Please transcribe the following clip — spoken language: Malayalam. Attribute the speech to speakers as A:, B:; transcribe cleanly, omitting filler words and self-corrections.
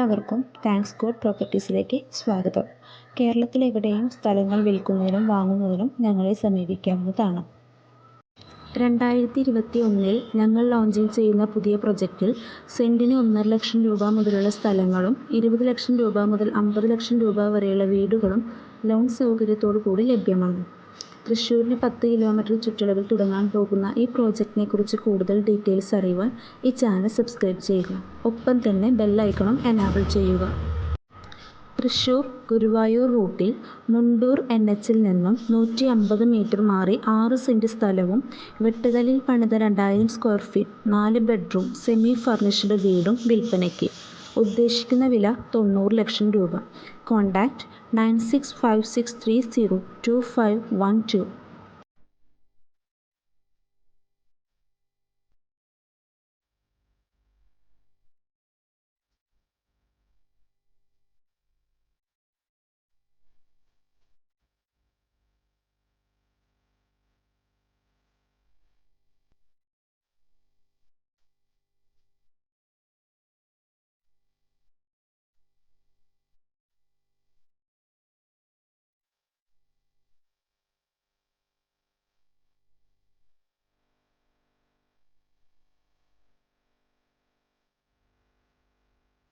A: എല്ലാവർക്കും താങ്ക്സ് ഗോഡ് പ്രോപ്പർട്ടീസിലേക്ക് സ്വാഗതം. കേരളത്തിലെവിടെയും സ്ഥലങ്ങൾ വിൽക്കുന്നതിനും വാങ്ങുന്നതിനും ഞങ്ങളെ സമീപിക്കാവുന്നതാണ്. 2021 ഞങ്ങൾ ലോഞ്ചിങ് ചെയ്യുന്ന പുതിയ പ്രൊജക്റ്റിൽ സെന്റിന് 1.5 ലക്ഷം രൂപ മുതലുള്ള സ്ഥലങ്ങളും 20 ലക്ഷം രൂപ മുതൽ 50 ലക്ഷം രൂപ വരെയുള്ള വീടുകളും ലോൺ സൗകര്യത്തോടു കൂടി ലഭ്യമാണ്. തൃശ്ശൂരിന് 10 കിലോമീറ്റർ ചുറ്റളവിൽ തുടങ്ങാൻ പോകുന്ന ഈ പ്രോജക്റ്റിനെ കുറിച്ച് കൂടുതൽ ഡീറ്റെയിൽസ് അറിയുവാൻ ഈ ചാനൽ സബ്സ്ക്രൈബ് ചെയ്യുക. ഒപ്പം തന്നെ ബെൽ ഐക്കണും എനാബിൾ ചെയ്യുക. തൃശ്ശൂർ ഗുരുവായൂർ റൂട്ടിൽ മുണ്ടൂർ NH-ൽ നിന്നും 150 മീറ്റർ മാറി 6 സെന്റ് സ്ഥലവും വെട്ടുകല്ലിൽ പണിത 2000 square feet 4 bedroom semi furnished വീടും വിൽപ്പനയ്ക്ക്. ഉദ്ദേശിക്കുന്ന വില 90 ലക്ഷം രൂപ. കോൺടാക്ട് 9656302512.